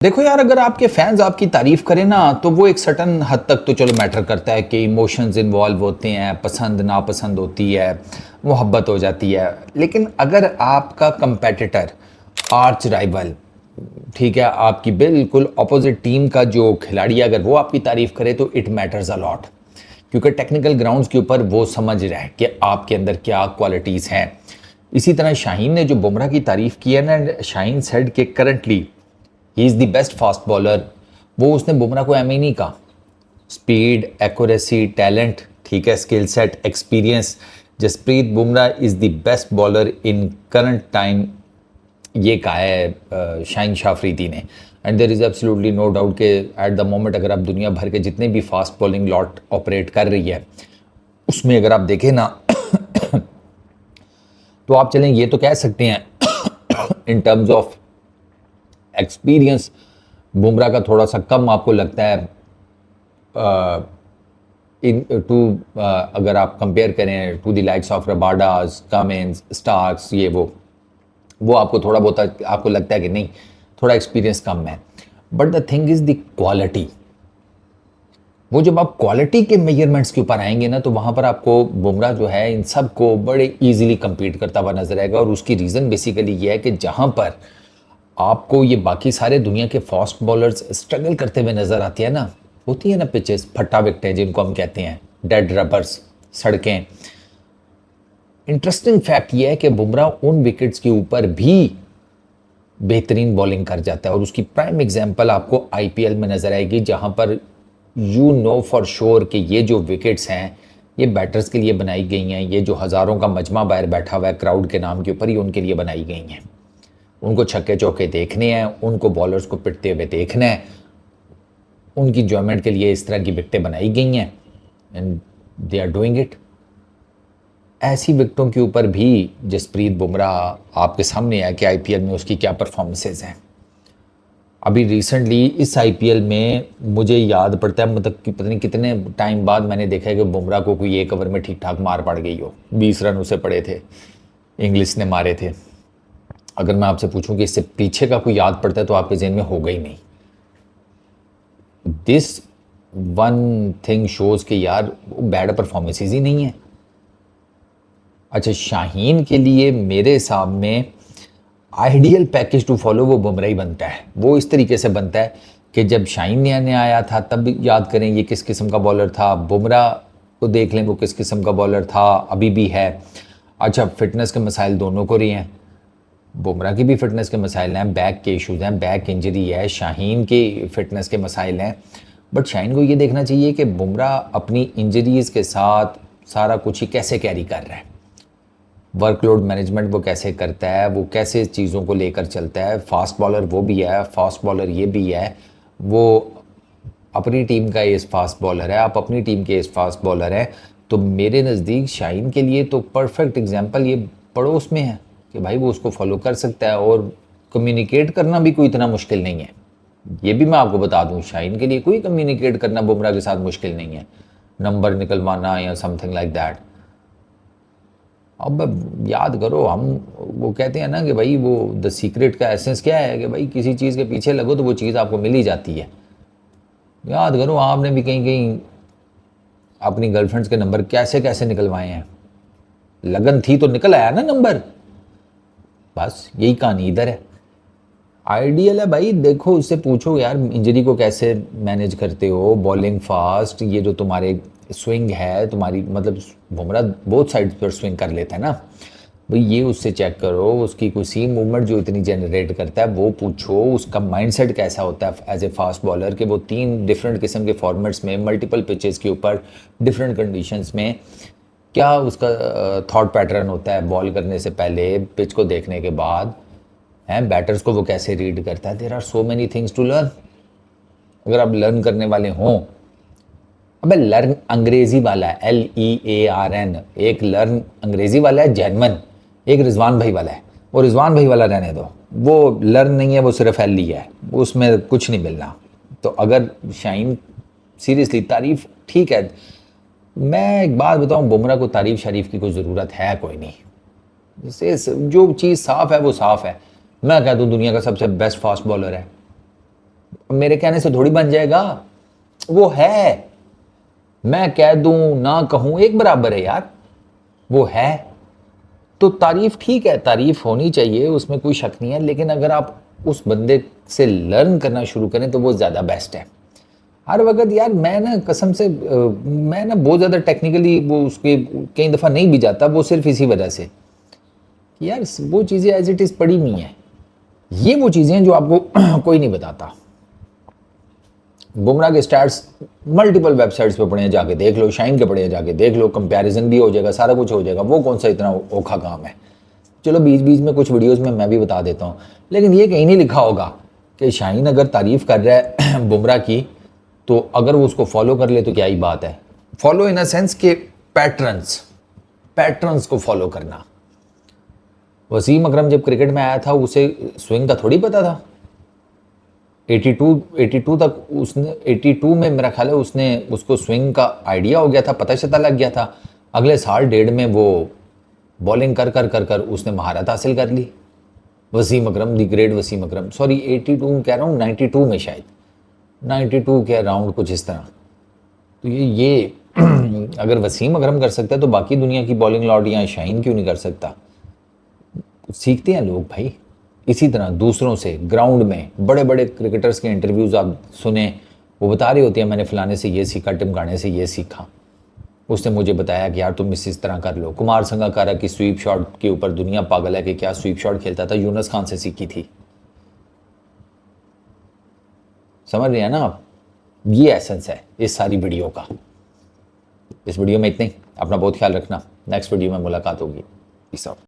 देखो यार, अगर आपके फैंस आपकी तारीफ करें ना तो वो एक सर्टन हद तक तो चलो मैटर करता है कि इमोशंस इन्वॉल्व होते हैं, पसंद नापसंद होती है, मोहब्बत हो जाती है। लेकिन अगर आपका कंपेटिटर, आर्च राइवल, ठीक है, आपकी बिल्कुल अपोजिट टीम का जो खिलाड़ी है, अगर वो आपकी तारीफ करे तो इट मैटर्स अ लॉट, क्योंकि टेक्निकल ग्राउंड्स के ऊपर वो समझ रहा है कि आपके अंदर क्या क्वालिटीज़ हैं। इसी तरह शाहीन ने जो बुमराह की तारीफ की है ना, शाहीन सेड के currently he is the best fast bowler. वो उसने बुमराह को एम ही नहीं कहा। स्पीड, एक्यूरेसी, टैलेंट, ठीक है, skill set, experience, Jasprit Bumrah is the best bowler in current time, ये कहा है शाहीन शाह अफरीदी ने। And there is absolutely no doubt कि एट द मोमेंट अगर आप दुनिया भर के जितने भी फास्ट बॉलिंग लॉट ऑपरेट कर रही है उसमें अगर आप देखें ना तो आप चलें ये तो कह सकते हैं in terms of experience Bumrah का थोड़ा सा कम आपको लगता है इन टू अगर आप कंपेयर करें to the likes of Rabadas, Cummins, Starcs, ये वो आपको थोड़ा बहुत आपको लगता है कि नहीं, थोड़ा एक्सपीरियंस कम है। But the thing is the quality. वो जब आप क्वालिटी के मेजरमेंट्स के ऊपर आएंगे ना तो वहाँ पर आपको बुमराह जो है इन सब को बड़े इजीली compete करता हुआ नजर आएगा। और उसकी रीज़न बेसिकली ये है कि जहाँ पर आपको ये बाकी सारे दुनिया के फास्ट बॉलर्स स्ट्रगल करते हुए नज़र आते हैं ना, होती है ना पिचेस, फट्टा विकटें जिनको हम कहते हैं, डेड रबर्स, सड़कें। इंटरेस्टिंग फैक्ट ये है कि बुमराह उन विकेट्स के ऊपर भी बेहतरीन बॉलिंग कर जाता है। और उसकी प्राइम एग्जांपल आपको आईपीएल में नज़र आएगी, जहां पर यू नो फॉर श्योर कि ये जो विकेट्स हैं ये बैटर्स के लिए बनाई गई हैं। ये जो हज़ारों का मजमा बाहर बैठा हुआ है क्राउड के नाम के ऊपर, ये उनके लिए बनाई गई हैं। उनको छक्के चौके देखने हैं, उनको बॉलर्स को पिटते हुए देखना है, उनकी इंजॉयमेंट के लिए इस तरह की विकटें बनाई गई हैं and they are doing it. ऐसी विकटों के ऊपर भी जसप्रीत बुमराह आपके सामने है कि आईपीएल में उसकी क्या परफॉर्मेंसेज हैं। अभी रिसेंटली इस आईपीएल में मुझे याद पड़ता है, मतलब कि पता नहीं कितने टाइम बाद मैंने देखा है कि बुमराह को कोई एक ओवर में ठीक ठाक मार पड़ गई हो। 20 रन उसे पड़े थे, इंग्लिश ने मारे थे। अगर मैं आपसे पूछूं कि इससे पीछे का कोई याद पड़ता है तो आपके जेहन में होगा ही नहीं। दिस वन थिंग शोज कि यार बैड परफॉर्मेंसेज ही नहीं है। अच्छा, शाहीन के लिए मेरे हिसाब में आइडियल पैकेज टू फॉलो वो बुमराह ही बनता है। वो इस तरीके से बनता है कि जब शाहीन नया आया था तब याद करें ये किस किस्म का बॉलर था, बुमराह को देख लें वो किस किस्म का बॉलर था, अभी भी है। अच्छा, फिटनेस के मसाइल दोनों को रही हैं, बुमराह की भी फिटनेस के मसाइल हैं, बैक के इश्यूज़ हैं, बैक इंजरी है, शाहीन के फिटनेस के मसाइल हैं। बट शाहीन को ये देखना चाहिए कि बुमराह अपनी इंजरीज़ के साथ सारा कुछ ही कैसे कैरी कर रहा है, वर्कलोड मैनेजमेंट वो कैसे करता है, वो कैसे चीज़ों को लेकर चलता है। फास्ट बॉलर वो भी है, फास्ट बॉलर ये भी है, वो अपनी टीम का एस फास्ट बॉलर है, आप अपनी टीम के एस फास्ट बॉलर हैं। तो मेरे नज़दीक शाहीन के लिए तो परफेक्ट एग्जांपल ये पड़ोस में है कि भाई वो उसको फॉलो कर सकता है। और कम्युनिकेट करना भी कोई इतना मुश्किल नहीं है, ये भी मैं आपको बता दूं, शाहीन के लिए कोई कम्युनिकेट करना बुमराह के साथ मुश्किल नहीं है, नंबर निकलवाना या समथिंग लाइक दैट। अब याद करो, हम वो कहते हैं ना कि भाई वो द सीक्रेट का एसेंस क्या है कि भाई किसी चीज़ के पीछे लगो तो वो चीज़ आपको मिल ही जाती है। याद करो, आपने भी कहीं कहीं अपनी गर्लफ्रेंड्स के नंबर कैसे कैसे निकलवाए हैं, लगन थी तो निकल आया ना नंबर। बस यही कहानी इधर है। आइडियल है भाई, देखो उससे पूछो यार इंजरी को कैसे मैनेज करते हो, बॉलिंग फास्ट, ये जो तुम्हारे स्विंग है तुम्हारी, मतलब बुमराह बहुत साइड पर स्विंग कर लेता है ना भाई, ये उससे चेक करो, उसकी कोई सीम मूवमेंट जो इतनी जनरेट करता है वो पूछो, उसका माइंडसेट कैसा होता है एज ए फास्ट बॉलर कि वो 3 डिफरेंट किस्म के फॉर्मेट्स में मल्टीपल पिचेस के ऊपर डिफरेंट कंडीशंस में क्या उसका थॉट पैटर्न होता है बॉल करने से पहले, पिच को देखने के बाद हैं, बैटर्स को वो कैसे रीड करता है। There are so many things to learn. अगर आप लर्न करने वाले हों, अबे लर्न अंग्रेजी वाला है, LEARN, एक लर्न अंग्रेजी वाला है जैनमन, एक रिजवान भाई वाला है, वो रिजवान भाई वाला रहने दो, वो लर्न नहीं है, वो सिर्फ LE है, उसमें कुछ नहीं मिलना। तो अगर शाहीन सीरियसली तारीफ ठीक है, मैं एक बात बताऊं, बुमराह को तारीफ शरीफ की कोई ज़रूरत है कोई नहीं। जैसे जो चीज़ साफ़ है वो साफ़ है। मैं कह दूं दुनिया का सबसे बेस्ट फास्ट बॉलर है, मेरे कहने से थोड़ी बन जाएगा, वो है। मैं कह दूं ना कहूं एक बराबर है यार, वो है। तो तारीफ ठीक है, तारीफ होनी चाहिए, उसमें कोई शक नहीं है, लेकिन अगर आप उस बंदे से लर्न करना शुरू करें तो वो ज़्यादा बेस्ट है। हर वक्त यार मैं ना कसम से मैं ना बहुत ज़्यादा टेक्निकली वो उसके कई दफ़ा नहीं भी जाता, वो सिर्फ इसी वजह से कि यार वो चीज़ें एज इट इज़ पड़ी नहीं है। ये वो चीज़ें हैं जो आपको कोई नहीं बताता। बुमराह के स्टैट्स मल्टीपल वेबसाइट्स पे पड़े हैं, जाके देख लो, शाइन के पड़े हैं, जाके देख लो, कंपैरिजन भी हो जाएगा, सारा कुछ हो जाएगा। वो कौन सा इतना औखा काम है। चलो बीच बीच में कुछ वीडियोस में मैं भी बता देता हूँ, लेकिन ये कहीं नहीं लिखा होगा कि शाहीन अगर तारीफ़ कर रहा है बुमराह की, तो अगर वो उसको फॉलो कर ले तो क्या ही बात है। फॉलो इन अ सेंस के पैटर्न्स को फॉलो करना। वसीम अकरम जब क्रिकेट में आया था उसे स्विंग का थोड़ी पता था। 82 तक उसने 82 में मेरा ख्याल है उसने उसको स्विंग का आइडिया हो गया था, पता चता लग गया था। अगले साल डेढ़ में वो बॉलिंग कर कर कर कर उसने महारत हासिल कर ली। Wasim Akram, the great Wasim Akram, sorry 82 कह रहा हूँ, 92 में शायद 92 के अराउंड कुछ इस तरह। तो ये अगर वसीम अकरम कर सकता है तो बाकी दुनिया की बॉलिंग लॉर्ड या शाहीन क्यों नहीं कर सकता। सीखते हैं लोग भाई इसी तरह दूसरों से। ग्राउंड में बड़े बड़े क्रिकेटर्स के इंटरव्यूज़ आप सुने, वो बता रहे होते हैं मैंने फलाने से ये सीखा, टिमकाने से ये सीखा, उसने मुझे बताया कि यार तुम इस तरह कर लो। कुमार संगकारा की स्वीप शॉट के ऊपर दुनिया पागल है कि क्या स्वीप शॉट खेलता था, यूनुस खान से सीखी थी। समझ रहे हैं ना आप, ये एसेंस है इस सारी वीडियो का। इस वीडियो में इतने ही, अपना बहुत ख्याल रखना, नेक्स्ट वीडियो में मुलाकात होगी। Peace out.